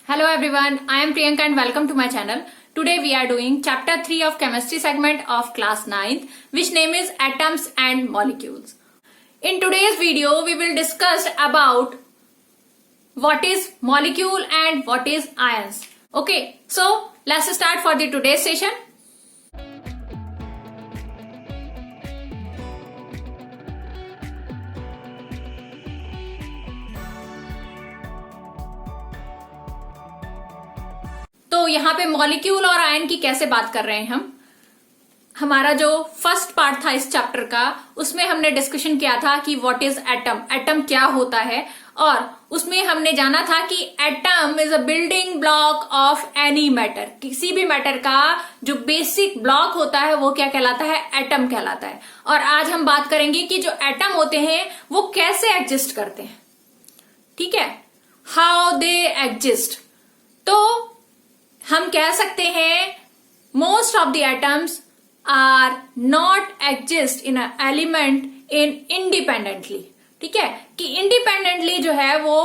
Hello everyone, I am Priyanka and welcome to my channel. Today we are doing chapter 3 of chemistry segment of class 9th, which name is atoms and molecules. In today's video we will discuss about what is molecule and what is ions. Okay, so let's start for the today's session. तो यहाँ पे molecule और ion की कैसे बात कर रहे हैं हम। हमारा जो फर्स्ट पार्ट था इस चैप्टर का, उसमें हमने डिस्कशन किया था कि व्हाट इज एटम, एटम क्या होता है, और उसमें हमने जाना था कि atom is a building block of any matter. किसी भी मैटर का जो बेसिक ब्लॉक होता है वो क्या कहलाता है, एटम कहलाता है। और आज हम बात करेंगे कि जो एटम होते हैं वो कैसे एग्जिस्ट करते हैं, ठीक है, हाउ दे एग्जिस्ट। तो हम कह सकते हैं most of the atoms are not exist in element in independently, ठीक है, कि इंडिपेंडेंटली जो है वो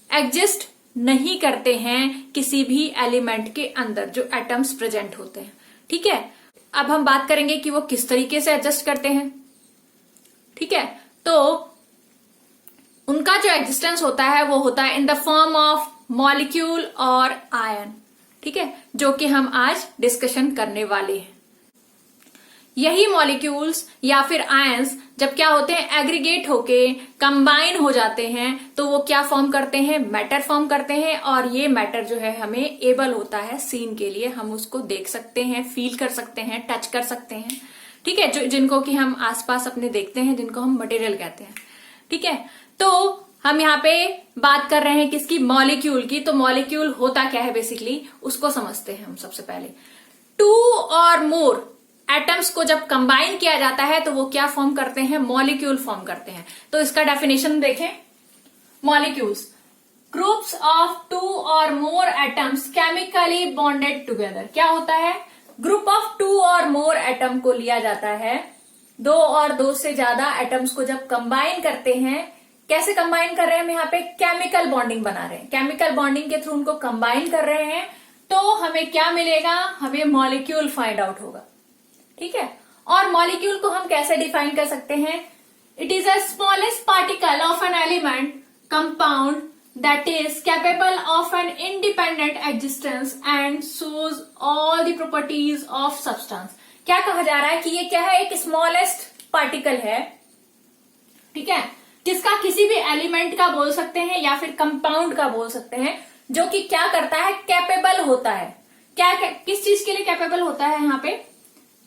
एग्जिस्ट नहीं करते हैं किसी भी एलिमेंट के अंदर जो एटम्स प्रेजेंट होते हैं, ठीक है। अब हम बात करेंगे कि वो किस तरीके से एडजस्ट करते हैं, ठीक है। तो उनका जो एग्जिस्टेंस होता है वो होता है in the form of molecule और आयन, ठीक है, जो कि हम आज डिस्कशन करने वाले हैं। यही मॉलिक्यूल्स या फिर आयंस जब क्या होते हैं, एग्रीगेट होके कंबाइन हो जाते हैं, तो वो क्या फॉर्म करते हैं, मैटर फॉर्म करते हैं। और ये मैटर जो है हमें एबल होता है सीन के लिए, हम उसको देख सकते हैं, फील कर सकते हैं, टच कर सकते हैं, ठीक है, जो जिनको कि हम आसपास अपने देखते हैं, जिनको हम मटेरियल कहते हैं, ठीक है। तो हम यहाँ पे बात कर रहे हैं किसकी, मॉलिक्यूल की। तो मॉलिक्यूल होता क्या है बेसिकली, उसको समझते हैं हम सबसे पहले। टू और मोर एटम्स को जब कंबाइन किया जाता है तो वो क्या फॉर्म करते हैं, मॉलिक्यूल फॉर्म करते हैं। तो इसका डेफिनेशन देखें, मॉलिक्यूल्स ग्रुप्स ऑफ टू और मोर एटम्स केमिकली बॉन्डेड टुगेदर। क्या होता है, ग्रुप ऑफ टू और मोर एटम को लिया जाता है, दो और दो से ज्यादा एटम्स को जब कंबाइन करते हैं। कैसे कंबाइन कर रहे हैं हम यहाँ पे, केमिकल बॉन्डिंग बना रहे हैं, केमिकल बॉन्डिंग के थ्रू उनको कंबाइन कर रहे हैं, तो हमें क्या मिलेगा, हमें मॉलिक्यूल फाइंड आउट होगा, ठीक है। और मॉलिक्यूल को हम कैसे डिफाइन कर सकते हैं, it is a smallest particle of an element compound that is capable of an independent existence and shows all the properties of substance. क्या कहा जा रहा है कि ये क्या है, एक स्मॉलेस्ट पार्टिकल है, ठीक है, जिसका किसी भी एलिमेंट का बोल सकते हैं या फिर कंपाउंड का बोल सकते हैं, जो कि क्या करता है, कैपेबल होता है। क्या किस चीज के लिए कैपेबल होता है यहाँ पे,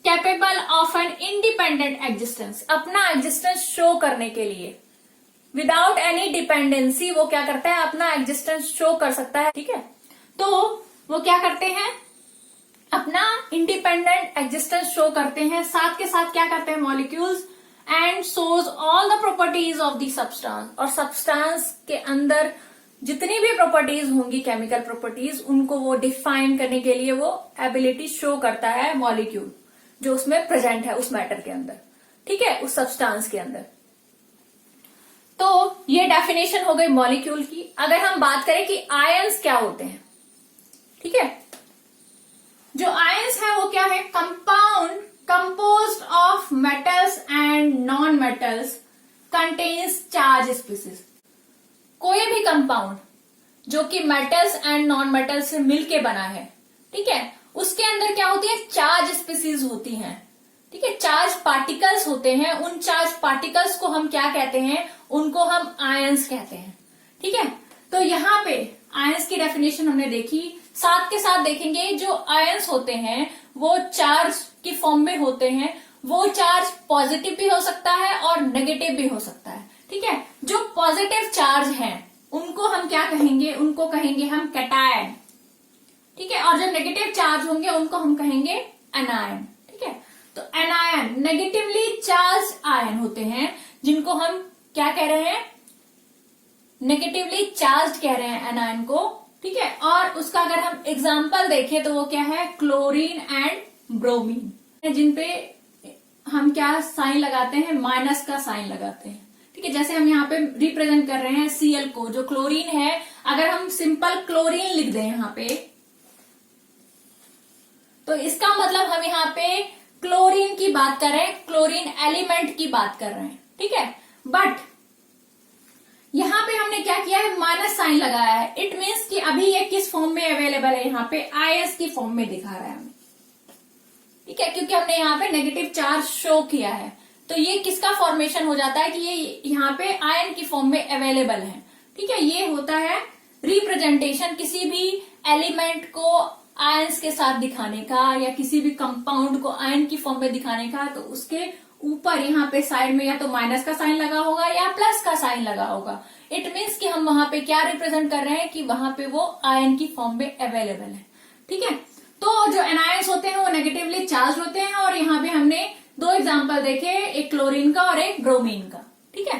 capable of an independent existence, अपना एग्जिस्टेंस शो करने के लिए, विदाउट एनी डिपेंडेंसी वो क्या करता है, अपना एग्जिस्टेंस शो कर सकता है, ठीक है। तो वो क्या करते हैं, अपना इंडिपेंडेंट एग्जिस्टेंस शो करते हैं, साथ के साथ क्या करते हैं molecules, and shows all the properties of the substance. और सब्सटेंस के अंदर जितनी भी प्रॉपर्टीज होंगी, केमिकल प्रॉपर्टीज, उनको वो डिफाइन करने के लिए वो एबिलिटी शो करता है मॉलिक्यूल जो उसमें प्रेजेंट है उस मैटर के अंदर, ठीक है, उस सब्सटेंस के अंदर। तो ये डेफिनेशन हो गई मॉलिक्यूल की। अगर हम बात करें कि आयंस क्या होते हैं, ठीक है, जो आयंस है वो क्या है, compound composed of metals and non-metals contains charge species। कोई भी कंपाउंड जो कि मेटल्स एंड नॉन मेटल्स से मिलके बना है, ठीक है, उसके अंदर क्या होती है, चार्ज स्पीसीज होती हैं, ठीक है, चार्ज पार्टिकल्स होते हैं। उन चार्ज पार्टिकल्स को हम क्या कहते हैं, उनको हम आयंस कहते हैं, ठीक है। तो यहाँ पे आयंस की डेफिनेशन हमने देखी, साथ के साथ देखेंगे जो आयंस होते हैं वो चार्ज की फॉर्म में होते हैं। वो चार्ज पॉजिटिव भी हो सकता है और नेगेटिव भी हो सकता है, ठीक है। जो पॉजिटिव चार्ज हैं उनको हम क्या कहेंगे, उनको कहेंगे हम कैटायन, ठीक है, और जो नेगेटिव चार्ज होंगे उनको हम कहेंगे एनायन, ठीक है। तो एनायन नेगेटिवली चार्ज आयन होते हैं, जिनको हम क्या कह रहे हैं, नेगेटिवली चार्ज कह रहे हैं एनायन को, ठीक है। और उसका अगर हम एग्जाम्पल देखें तो वो क्या है, क्लोरीन एंड ब्रोमीन, जिनपे हम क्या साइन लगाते हैं, माइनस का साइन लगाते हैं, ठीक ठीक है, जैसे हम यहाँ पे रिप्रेजेंट कर रहे हैं Cl को, जो क्लोरीन है, अगर हम सिंपल क्लोरीन लिख दें यहाँ पे, तो इसका मतलब हम यहाँ पे क्लोरीन की बात कर रहे हैं, क्लोरीन एलिमेंट की बात कर रहे हैं, ठीक है। बट यहाँ पे हमने क्या किया है, माइनस साइन लगाया है। इट मीन्स कि अभी ये किस फॉर्म में अवेलेबल है, यहाँ पे आयंस की फॉर्म में दिखा रहा है हमें, ठीक है, क्योंकि हमने यहाँ पे नेगेटिव चार्ज शो किया है। तो ये किसका फॉर्मेशन हो जाता है कि ये यहाँ पे आयन की फॉर्म में अवेलेबल है, ठीक है। ये होता है रिप्रेजेंटेशन किसी भी एलिमेंट को आयंस के साथ दिखाने का, या किसी भी कंपाउंड को आयन की फॉर्म में दिखाने का। तो उसके ऊपर यहाँ पे साइड में या तो माइनस का साइन लगा होगा या प्लस का साइन लगा होगा। इट मीन्स कि हम वहां पे क्या रिप्रेजेंट कर रहे हैं कि वहां पे वो आयन की फॉर्म में अवेलेबल है, ठीक है। तो जो एनायंस होते हैं वो नेगेटिवली चार्ज होते हैं, और यहाँ पे हमने दो एग्जाम्पल देखे, एक क्लोरीन का और एक ब्रोमीन का, ठीक है।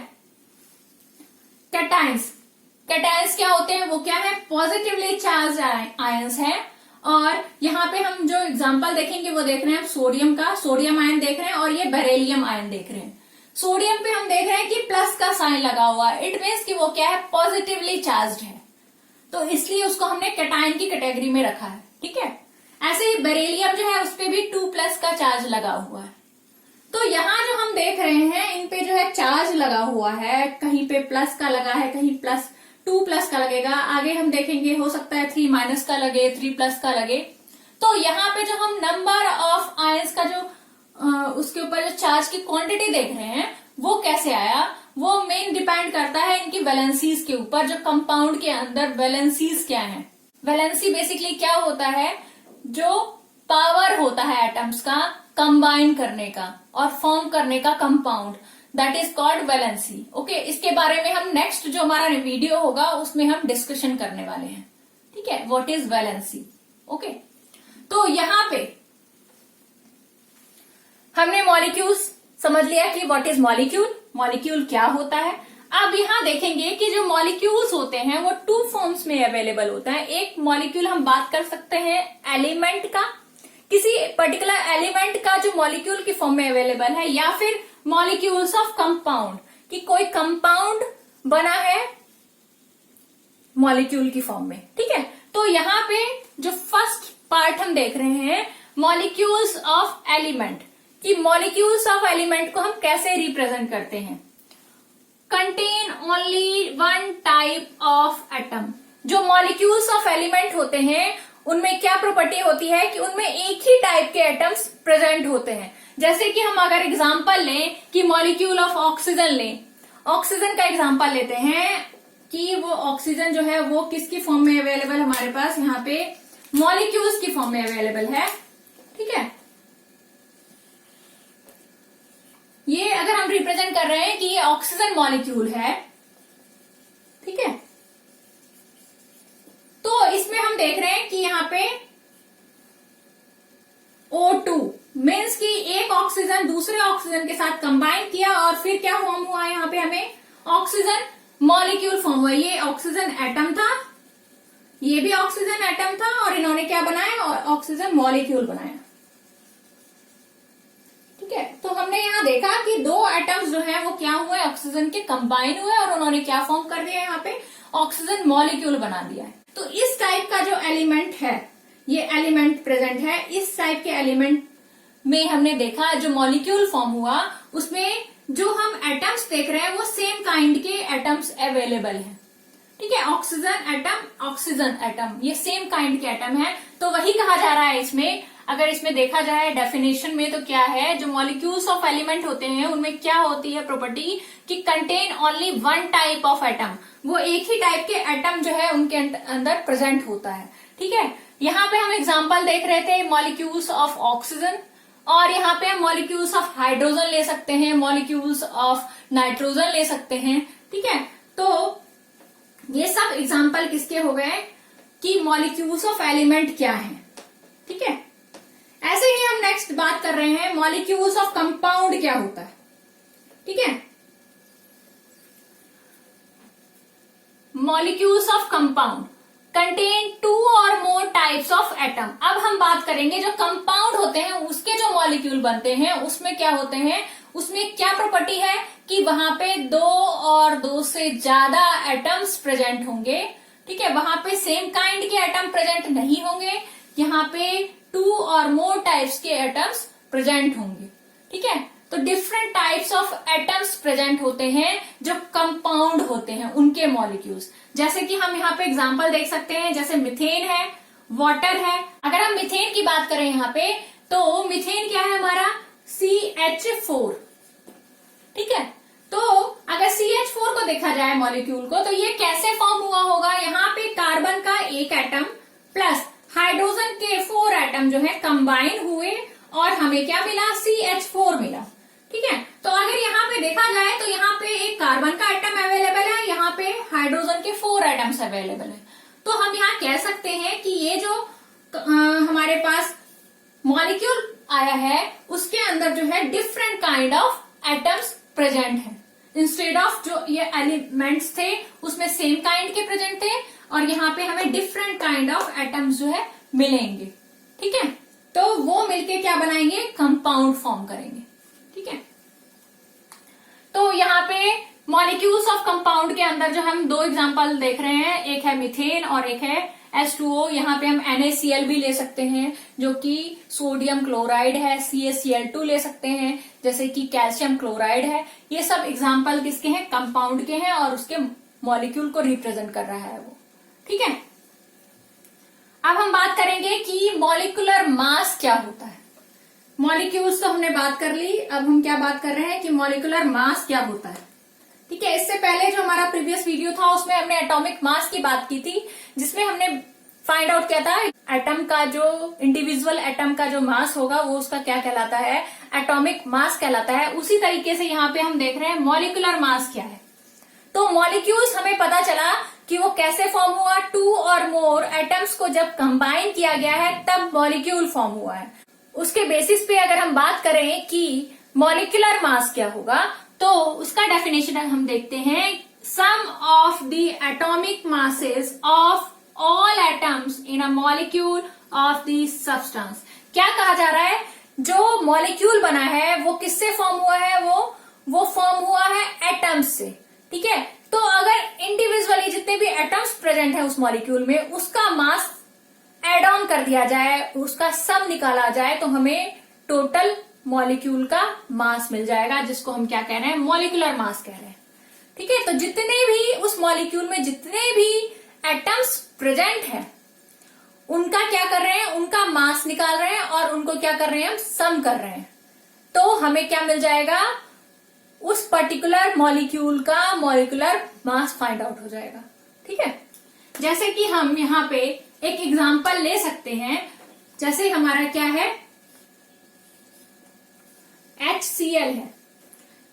कैटायंस, कैटायंस क्या होते हैं, वो क्या है, पॉजिटिवली चार्ज आयंस है। और यहाँ पे हम जो एग्जाम्पल देखेंगे वो देख रहे हैं सोडियम का, सोडियम आयन देख रहे हैं, और ये बेरिलियम आयन देख रहे हैं। सोडियम पे हम देख रहे हैं कि प्लस का साइन लगा हुआ है, इट मीन्स कि वो क्या है, पॉजिटिवली चार्ज है, तो इसलिए उसको हमने कैटायन की कैटेगरी में रखा है, ठीक है। ऐसे ही बेरिलियम जो है उस पे भी 2+ का चार्ज लगा हुआ है। तो यहाँ जो हम देख रहे हैं इन पे जो है चार्ज लगा हुआ है, कहीं पे प्लस का लगा है, कहीं 2+ का लगेगा, आगे हम देखेंगे हो सकता है 3- का लगे, 3+ का लगे। तो यहाँ पे जो हम नंबर ऑफ आयंस का जो उसके ऊपर जो चार्ज की क्वांटिटी देख रहे हैं वो कैसे आया, वो मेन डिपेंड करता है इनकी वैलेंसीज के ऊपर। जो कंपाउंड के अंदर वैलेंसीज क्या है, वैलेंसी बेसिकली क्या होता है, जो पावर होता है एटम्स का कंबाइन करने का और फॉर्म करने का compound, that is called valency. Okay, इसके बारे में हम नेक्स्ट जो हमारा वीडियो होगा उसमें हम डिस्कशन करने वाले हैं, ठीक है, व्हाट इज वैलेंसी। ओके, तो यहाँ पे हमने मॉलिक्यूल्स समझ लिया कि व्हाट इज मॉलिक्यूल, मॉलिक्यूल क्या होता है। अब यहाँ देखेंगे कि जो मॉलिक्यूल्स होते हैं वो 2 फॉर्म्स में अवेलेबल होता है। एक मॉलिक्यूल हम बात कर सकते हैं एलिमेंट का, किसी पर्टिकुलर एलिमेंट का जो मॉलिक्यूल की फॉर्म में अवेलेबल है, या फिर मॉलिक्यूल्स ऑफ कंपाउंड, कि कोई कंपाउंड बना है मॉलिक्यूल की फॉर्म में, ठीक है। तो यहाँ पे जो फर्स्ट पार्ट हम देख रहे हैं मॉलिक्यूल्स ऑफ एलिमेंट, कि मॉलिक्यूल्स ऑफ एलिमेंट को हम कैसे रिप्रेजेंट करते हैं। Contain only 1 type of atom. जो मॉलिक्यूल्स ऑफ एलिमेंट होते हैं उनमें क्या प्रॉपर्टी होती है कि उनमें एक ही टाइप के एटम्स प्रेजेंट होते हैं। जैसे कि हम अगर एग्जांपल लें कि मॉलिक्यूल ऑफ ऑक्सीजन लें, ऑक्सीजन का एग्जांपल लेते हैं कि वो ऑक्सीजन जो है वो किसकी फॉर्म में अवेलेबल हमारे पास, यहाँ पे मॉलिक्यूल्स की फॉर्म में अवेलेबल है, ठीक है। ये अगर हम रिप्रेजेंट कर रहे हैं कि ये ऑक्सीजन मॉलिक्यूल है, ठीक है, तो इसमें हम देख रहे हैं कि यहाँ पे O2 मीन्स कि एक ऑक्सीजन दूसरे ऑक्सीजन के साथ कंबाइन किया और फिर क्या फॉर्म हुआ, यहाँ पे हमें ऑक्सीजन मॉलिक्यूल फॉर्म हुआ। ये ऑक्सीजन एटम था, ये भी ऑक्सीजन एटम था, और इन्होंने क्या बनाया, ऑक्सीजन मॉलिक्यूल बनाया, ठीक है। तो हमने यहाँ देखा कि 2 एटम्स जो है वो क्या हुए, ऑक्सीजन के कंबाइन हुए, और उन्होंने क्या फॉर्म कर दिया, यहाँ पे ऑक्सीजन मॉलिक्यूल बना दिया है। तो इस टाइप का जो एलिमेंट है, ये एलिमेंट प्रेजेंट है, इस टाइप के एलिमेंट में हमने देखा जो मॉलिक्यूल फॉर्म हुआ उसमें जो हम एटम्स देख रहे हैं वो सेम काइंड के एटम्स अवेलेबल हैं, ठीक है। ऑक्सीजन एटम ये सेम काइंड के एटम है, तो वही कहा जा रहा है इसमें। अगर इसमें देखा जाए डेफिनेशन में तो क्या है, जो मॉलिक्यूल्स ऑफ एलिमेंट होते हैं उनमें क्या होती है प्रॉपर्टी कि contain only 1 type of atom, वो एक ही टाइप के एटम जो है उनके अंदर प्रेजेंट होता है, ठीक है। यहाँ पे हम एग्जांपल देख रहे थे मॉलिक्यूल्स ऑफ ऑक्सीजन, और यहाँ पे हम मॉलिक्यूल्स ऑफ हाइड्रोजन ले सकते हैं, मॉलिक्यूल्स ऑफ नाइट्रोजन ले सकते हैं, ठीक है। तो ये सब एग्जांपल किसके हो गए कि मॉलिक्यूल्स ऑफ एलिमेंट क्या है, ठीक है। ऐसे ही हम नेक्स्ट बात कर रहे हैं मॉलिक्यूल्स ऑफ कंपाउंड क्या होता है, ठीक है। मॉलिक्यूल्स ऑफ कंपाउंड कंटेन 2 और मोर टाइप्स ऑफ एटम। अब हम बात करेंगे जो कंपाउंड होते हैं उसके जो मॉलिक्यूल बनते हैं उसमें क्या होते हैं, उसमें क्या प्रॉपर्टी है कि वहां पे 2 और 2 से ज्यादा एटम्स प्रेजेंट होंगे। ठीक है, वहां पे सेम काइंड के एटम प्रेजेंट नहीं होंगे, यहाँ पे 2 और मोर टाइप्स के एटम्स प्रेजेंट होंगे। ठीक है, तो different types of atoms present होते हैं जो कंपाउंड होते हैं उनके मॉलिक्यूल्स। जैसे कि हम यहाँ पे एग्जांपल देख सकते हैं, जैसे मिथेन है, वाटर है। अगर हम मिथेन की बात करें यहाँ पे, तो मिथेन क्या है हमारा CH4। ठीक है, तो अगर CH4 को देखा जाए मॉलिक्यूल को, तो ये कैसे फॉर्म हुआ होगा, यहाँ पे कार्बन का एक एटम प्लस हाइड्रोजन के 4 एटम जो है कंबाइन हुए और हमें क्या मिला, CH4 मिला। ठीक है, तो अगर यहाँ पे देखा जाए तो यहाँ पे एक कार्बन का एटम अवेलेबल है, यहाँ पे हाइड्रोजन के 4 एटम्स अवेलेबल है। तो हम यहाँ कह सकते हैं कि ये जो हमारे पास मॉलिक्यूल आया है उसके अंदर जो है different kind of atoms present है। इंस्टेड ऑफ जो ये एलिमेंट्स थे उसमें सेम काइंड के प्रेजेंट थे, और यहाँ पे हमें डिफरेंट काइंड ऑफ एटम्स जो है मिलेंगे। ठीक है, तो वो मिलके क्या बनाएंगे, कंपाउंड फॉर्म करेंगे। ठीक है, तो यहाँ पे मॉलिक्यूल्स ऑफ कंपाउंड के अंदर जो हम 2 एग्जांपल देख रहे हैं, एक है मीथेन और एक है H2O। यहाँ पे हम NaCl भी ले सकते हैं जो कि सोडियम क्लोराइड है, CaCl2 ले सकते हैं जैसे कि कैल्शियम क्लोराइड है। ये सब एग्जांपल किसके हैं, कंपाउंड के हैं, और उसके मॉलिक्यूल को रिप्रेजेंट कर रहा है वो। ठीक है, अब हम बात करेंगे कि मॉलिक्यूलर मास क्या होता है। मॉलिक्यूल्स तो हमने बात कर ली, अब हम क्या बात कर रहे हैं कि मॉलिक्यूलर मास क्या होता है। ठीक है, इससे पहले जो हमारा प्रीवियस वीडियो था उसमें हमने एटॉमिक मास की बात की थी, जिसमें हमने फाइंड आउट किया था एटम का जो इंडिविजुअल एटम का जो मास होगा वो उसका क्या कहलाता है, एटॉमिक मास कहलाता है। उसी तरीके से यहाँ पे हम देख रहे हैं मॉलिक्यूलर मास क्या है। तो मॉलिक्यूल्स हमें पता चला कि वो कैसे फॉर्म हुआ, 2 और मोर एटम्स को जब कंबाइन किया गया है तब मॉलिक्यूल फॉर्म हुआ है। उसके बेसिस पे अगर हम बात करें कि मॉलिक्यूलर मास क्या होगा, तो उसका डेफिनेशन हम देखते हैं, sum of the atomic masses of all atoms in a molecule of the substance. क्या कहा जा रहा है, जो मॉलिक्यूल बना है वो किससे फॉर्म हुआ है, वो फॉर्म हुआ है एटम्स से। ठीक है, तो अगर इंडिविजुअली जितने भी एटम्स प्रेजेंट है उस मॉलिक्यूल में उसका मास एड ऑन कर दिया जाए, उसका सम निकाला जाए, तो हमें टोटल मॉलिक्यूल का मास मिल जाएगा, जिसको हम क्या कह रहे हैं, मॉलिक्यूलर मास कह रहे हैं। ठीक है, तो जितने भी उस मॉलिक्यूल में जितने भी एटम्स प्रेजेंट हैं उनका क्या कर रहे हैं, उनका मास निकाल रहे हैं और उनको क्या कर रहे हैं, हम सम कर रहे हैं। तो हमें क्या मिल जाएगा, उस पर्टिकुलर मॉलिक्यूल का मॉलिक्यूलर मास फाइंड आउट हो जाएगा। ठीक है, जैसे कि हम यहाँ पे एक एग्जांपल ले सकते हैं, जैसे हमारा क्या है, HCl है।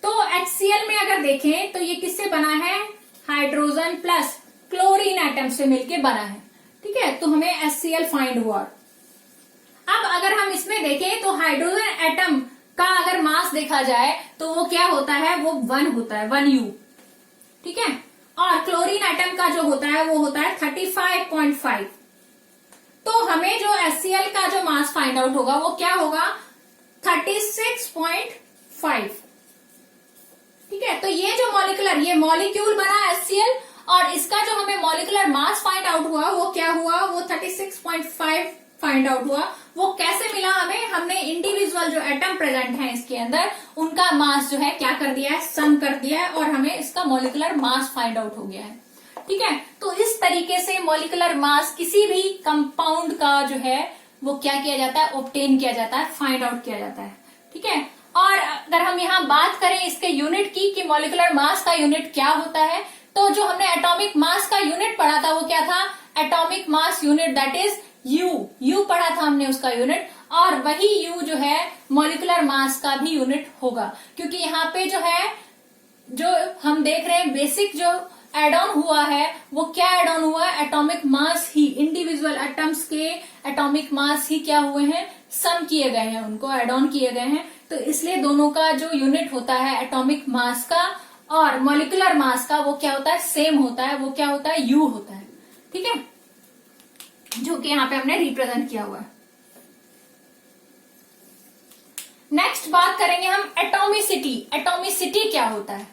तो HCl में अगर देखें तो ये किससे बना है, हाइड्रोजन प्लस क्लोरीन एटम से मिलके बना है। ठीक है, तो हमें HCl फाइंड हुआ। अब अगर हम इसमें देखें तो हाइड्रोजन एटम का अगर मास देखा जाए तो वो क्या होता है, वो 1 होता है, 1U। ठीक है, और क्लोरीन एटम का जो होता है वो होता है 35.5। तो हमें जो HCl का जो मास फाइंड आउट होगा वो क्या होगा, 36.5। ठीक है, तो ये जो ये मॉलिक्यूल बना HCl और इसका जो हमें मॉलिक्यूलर मास फाइंड आउट हुआ वो क्या हुआ, वो 36.5 फाइंड आउट हुआ। वो कैसे मिला हमें, हमने इंडिविजुअल जो एटम प्रेजेंट है इसके अंदर उनका मास जो है क्या कर दिया है, सम कर दिया है, और हमें इसका मॉलिक्यूलर मास फाइंड आउट हो गया है। ठीक है, तो इस तरीके से मॉलिक्यूलर मास किसी भी कंपाउंड का जो है वो क्या किया जाता है, ऑब्टेन किया जाता है, फाइंड आउट किया जाता है। ठीक है, और अगर हम यहाँ बात करें इसके यूनिट की कि मॉलिक्यूलर मास का यूनिट क्या होता है, तो जो हमने एटॉमिक मास का यूनिट पढ़ा था वो क्या था, atomic mass unit, that is you पढ़ा था हमने उसका यूनिट, और वही यू जो है मॉलिक्यूलर मास का भी यूनिट होगा। क्योंकि यहाँ पे जो है, जो हम देख रहे हैं बेसिक जो एड ऑन हुआ है वो क्या एड ऑन हुआ है, एटॉमिक मास ही, इंडिविजुअल एटम्स के एटॉमिक मास ही क्या हुए हैं, सम किए गए हैं, उनको एड ऑन किए गए हैं। तो इसलिए दोनों का जो यूनिट होता है एटॉमिक मास का और मॉलिक्यूलर मास का वो क्या होता है, सेम होता है, वो क्या होता है, यू होता है। ठीक है, जो कि यहाँ पे हमने रिप्रेजेंट किया हुआ है। नेक्स्ट नेक्स्ट बात करेंगे हम एटॉमिसिटी। एटॉमिसिटी क्या होता है?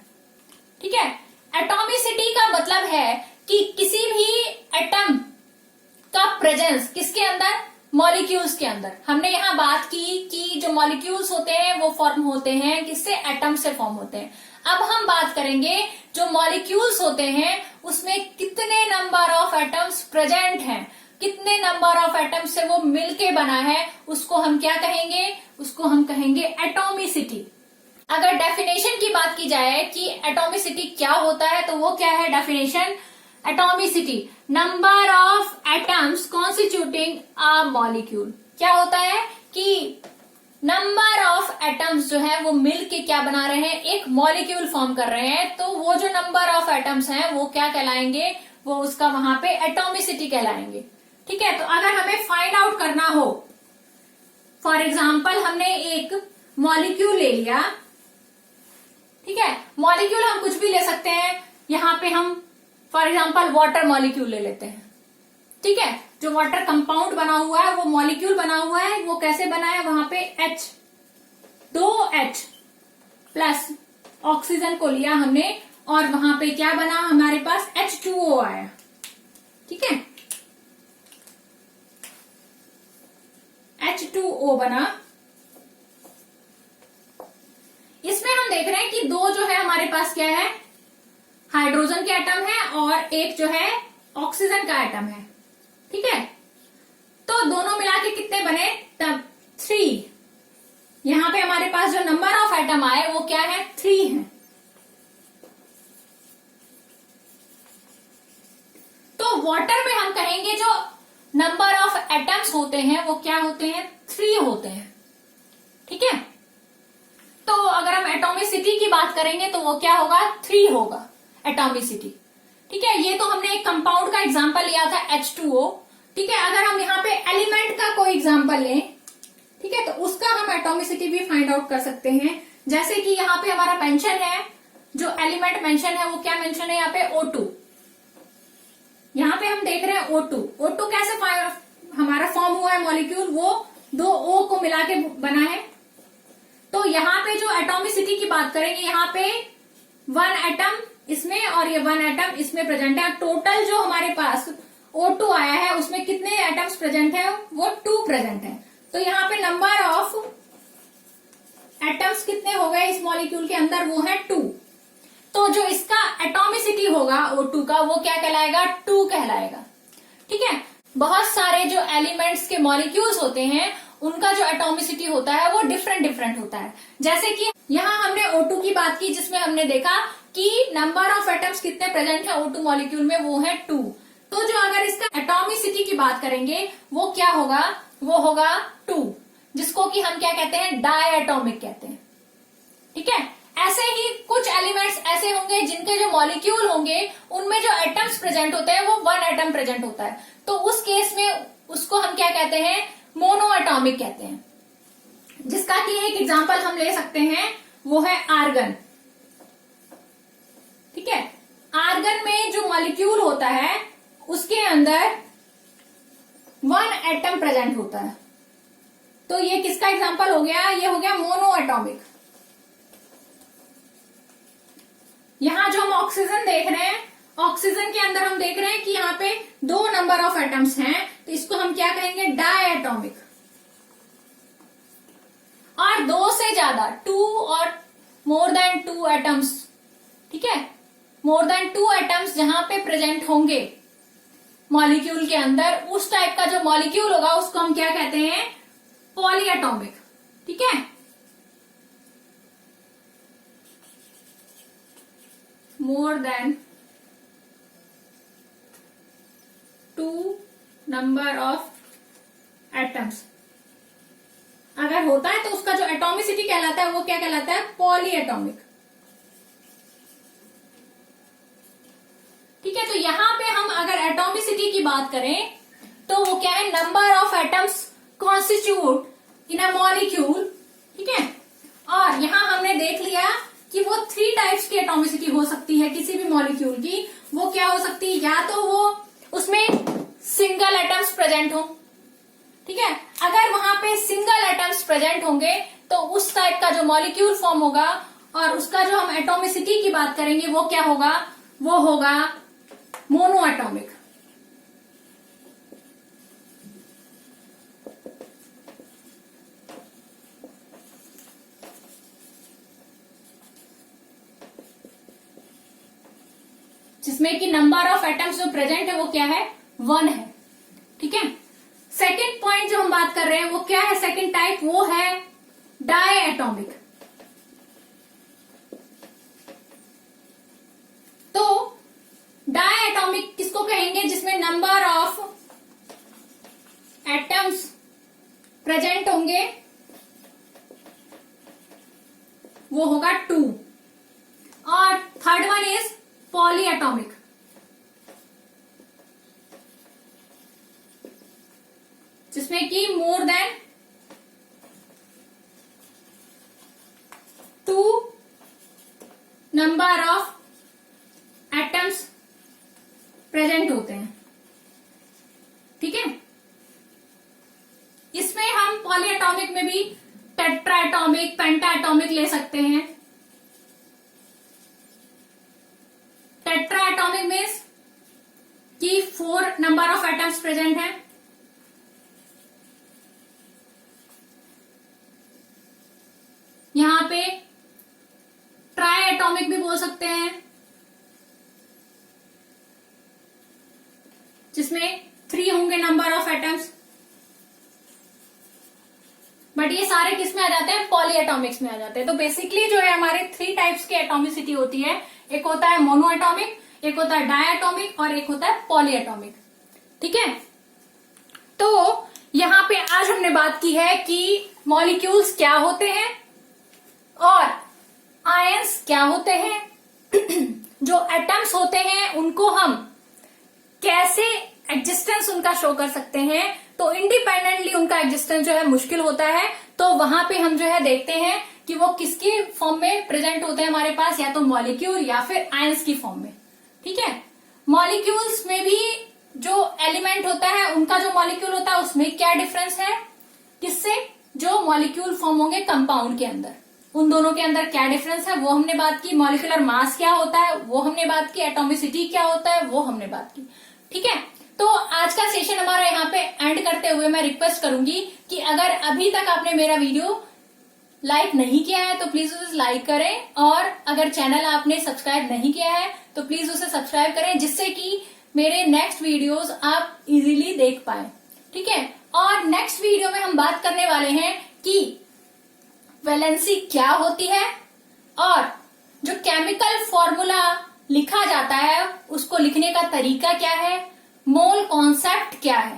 ठीक है, एटॉमिसिटी का मतलब है कि किसी भी एटम का प्रेजेंस किसके अंदर? मॉलिक्यूल्स के अंदर। हमने यहां बात की कि जो मॉलिक्यूल्स होते हैं वो फॉर्म होते हैं किससे? एटम से फॉर्म होते हैं। अब हम बात करेंगे जो मॉलिक्यूल्स होते हैं उसमें कितने नंबर ऑफ एटम्स प्रेजेंट हैं, कितने नंबर ऑफ एटम्स से वो मिलके बना है, उसको हम क्या कहेंगे? उसको हम कहेंगे एटॉमिसिटी। अगर डेफिनेशन की बात की जाए कि एटॉमिसिटी क्या होता है तो वो क्या है definition? Atomicity, number of atoms constituting a molecule. क्या होता है कि नंबर ऑफ एटम्स जो है वो मिलके क्या बना रहे हैं? एक मॉलिक्यूल फॉर्म कर रहे हैं। तो वो जो नंबर ऑफ एटम्स हैं वो क्या कहलाएंगे? वो उसका वहां पे एटॉमिसिटी कहलाएंगे। ठीक है, तो अगर हमें फाइंड आउट करना हो, फॉर एग्जाम्पल हमने एक मॉलिक्यूल ले लिया। ठीक है, मॉलिक्यूल हम कुछ भी ले सकते हैं। यहां पे हम फॉर एग्जाम्पल वाटर मॉलिक्यूल ले लेते हैं। ठीक है, जो वाटर कंपाउंड बना हुआ है वो मॉलिक्यूल बना हुआ है। वो कैसे बना है? वहां पे दो H प्लस ऑक्सीजन को लिया हमने और वहां पे क्या बना? हमारे पास H2O आया। ठीक है, H2O बना। इसमें हम देख रहे हैं कि दो जो है हमारे पास क्या है? हाइड्रोजन के एटम है और एक जो है ऑक्सीजन का एटम है। ठीक है, तो दोनों मिला के कितने बने? तब 3। यहां पे हमारे पास जो नंबर ऑफ एटम आए वो क्या है? 3 है। तो वाटर में हम कहेंगे जो नंबर ऑफ एटम्स होते हैं वो क्या होते हैं? 3 होते हैं। ठीक है, तो अगर हम एटॉमिसिटी की बात करेंगे तो वो क्या होगा? 3 होगा एटॉमिसिटी। ठीक है, ये तो हमने एक कंपाउंड का एग्जांपल लिया था H2O। ठीक है, अगर हम यहाँ पे एलिमेंट का कोई एग्जांपल लें, ठीक है, तो उसका हम एटॉमिसिटी भी फाइंड आउट कर सकते हैं। जैसे कि यहाँ पे हमारा मेंशन है, जो एलिमेंट मेंशन है वो क्या मेंशन है? यहाँ पे O2। यहाँ पे हम देख रहे हैं O2। O2 कैसे हमारा फॉर्म हुआ है मॉलिक्यूल? वो 2 O को मिला के बना है। तो यहाँ पे जो एटॉमिसिटी की बात करेंगे, यहाँ पे 1 एटम इसमें और ये 1 एटम इसमें प्रेजेंट है। टोटल जो हमारे पास O2 आया है उसमें कितने एटम्स प्रेजेंट है? वो 2 प्रेजेंट है। तो यहाँ पे नंबर ऑफ एटम्स कितने हो गए इस मॉलिक्यूल के अंदर? वो है 2। तो जो इसका एटॉमिसिटी होगा O2 का वो क्या कहलाएगा? 2 कहलाएगा। ठीक है, बहुत सारे जो एलिमेंट्स के मॉलिक्यूल्स होते हैं उनका जो एटॉमिसिटी होता है वो डिफरेंट होता है। जैसे कि यहाँ हमने O2 की बात की जिसमें हमने देखा कि नंबर ऑफ एटम्स कितने प्रेजेंट है O2 मॉलिक्यूल में? वो है 2। तो जो अगर इसका एटॉमिसिटी की बात करेंगे वो क्या होगा? वो होगा 2, जिसको कि हम क्या कहते हैं? डायएटॉमिक कहते हैं। ठीक है, ऐसे ही कुछ एलिमेंट्स ऐसे होंगे जिनके जो मॉलिक्यूल होंगे उनमें जो एटम्स प्रेजेंट होते हैं वो 1 एटम प्रेजेंट होता है। तो उस केस में उसको हम क्या कहते हैं? मोनो एटॉमिक कहते हैं। जिसका कि एक एग्जांपल हम ले सकते हैं वो है आर्गन। ठीक है, आर्गन में जो मॉलिक्यूल होता है उसके अंदर 1 एटम प्रेजेंट होता है। तो ये किसका एग्जांपल हो गया? ये हो गया मोनो एटॉमिक। यहां जो हम ऑक्सीजन देख रहे हैं, ऑक्सीजन के अंदर हम देख रहे हैं कि यहाँ पे 2 नंबर ऑफ एटम्स हैं। तो इसको हम क्या कहेंगे? डायएटॉमिक। और 2 से ज्यादा, 2 और मोर देन 2 एटम्स। ठीक है, मोर देन 2 एटम्स जहां पे प्रेजेंट होंगे मॉलिक्यूल के अंदर, उस टाइप का जो मॉलिक्यूल होगा उसको हम क्या कहते हैं? पॉलीएटॉमिक। ठीक है, more than 2 number of atoms अगर होता है तो उसका जो एटॉमिसिटी कहलाता है वो क्या कहलाता है? पॉलीएटॉमिक। ठीक है, तो यहां पे हम अगर एटॉमिसिटी की बात करें तो वो क्या है? Number of atoms constitute in a molecule. ठीक है, और यहां हमने देख लिया कि वो 3 टाइप्स की एटॉमिसिटी हो सकती है किसी भी मॉलिक्यूल की। वो क्या हो सकती है? या तो वो उसमें सिंगल एटम्स प्रेजेंट हो, ठीक है। अगर वहां पे सिंगल एटम्स प्रेजेंट होंगे तो उस टाइप का जो मॉलिक्यूल फॉर्म होगा और उसका जो हम एटॉमिसिटी की बात करेंगे वो क्या होगा, वो होगा मोनो एटॉमिक। जिसमें कि नंबर ऑफ एटम्स जो प्रेजेंट है वो क्या है, 1 है। ठीक है। सेकेंड पॉइंट जो हम बात कर रहे हैं वो क्या है, सेकेंड टाइप, वो है डाई एटॉमिक। तो डाई एटॉमिक किसको कहेंगे, जिसमें नंबर ऑफ एटम्स प्रेजेंट होंगे वो होगा 2। और third one is poly atomic. जिसमें कि more than 2 number of atoms present होते हैं। ठीक है। इसमें हम पॉली एटॉमिक में भी टेट्रा एटॉमिक, पेंटा एटॉमिक ले सकते हैं। टेट्रा एटॉमिक मीन्स कि 4 नंबर ऑफ एटम्स प्रेजेंट हैं। यहां पे ट्राई एटॉमिक भी बोल सकते हैं, जिसमें 3 होंगे नंबर ऑफ एटम्स। बट ये सारे किस में आ जाते हैं, पॉली एटॉमिक्स में आ जाते हैं। तो बेसिकली जो है हमारे 3 टाइप्स की एटॉमिसिटी होती है, एक होता है मोनो एटॉमिक, एक होता है डाई एटॉमिक और एक होता है पॉली एटॉमिक। ठीक है। तो यहां पे आज हमने बात की है कि मॉलिक्यूल्स क्या होते हैं और आयंस क्या होते हैं। जो एटम्स होते हैं उनको हम कैसे एग्जिस्टेंस उनका शो कर सकते हैं, तो इंडिपेंडेंटली उनका एग्जिस्टेंस जो है मुश्किल होता है। तो वहां पे हम जो है देखते हैं कि वो किसकी फॉर्म में प्रेजेंट होते हैं हमारे पास, या तो मॉलिक्यूल या फिर आयंस की फॉर्म में। ठीक है। मॉलिक्यूल्स में भी जो एलिमेंट होता है उनका जो मॉलिक्यूल होता है उसमें क्या डिफरेंस है, किससे, जो मॉलिक्यूल फॉर्म होंगे कंपाउंड के अंदर, उन दोनों के अंदर क्या डिफरेंस है वो हमने बात की। मॉलिक्यूलर मास क्या होता है वो हमने बात की। एटॉमिसिटी क्या होता है वो हमने बात की। ठीक है। तो आज का सेशन हमारा यहाँ पे एंड करते हुए मैं रिक्वेस्ट करूंगी कि अगर अभी तक आपने मेरा वीडियो लाइक नहीं किया है तो प्लीज उसे लाइक करें, और अगर चैनल आपने सब्सक्राइब नहीं किया है तो प्लीज उसे सब्सक्राइब करें, जिससे कि मेरे नेक्स्ट वीडियोस आप इजीली देख पाए। ठीक है। और नेक्स्ट वीडियो में हम बात करने वाले हैं कि वैलेंसी क्या होती है और जो केमिकल फॉर्मूला लिखा जाता है उसको लिखने का तरीका क्या है, मोल कॉन्सेप्ट क्या है।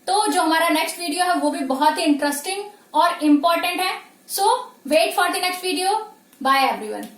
तो जो हमारा नेक्स्ट वीडियो है वो भी बहुत ही इंटरेस्टिंग और इम्पोर्टेंट है। So wait for the next video. Bye everyone.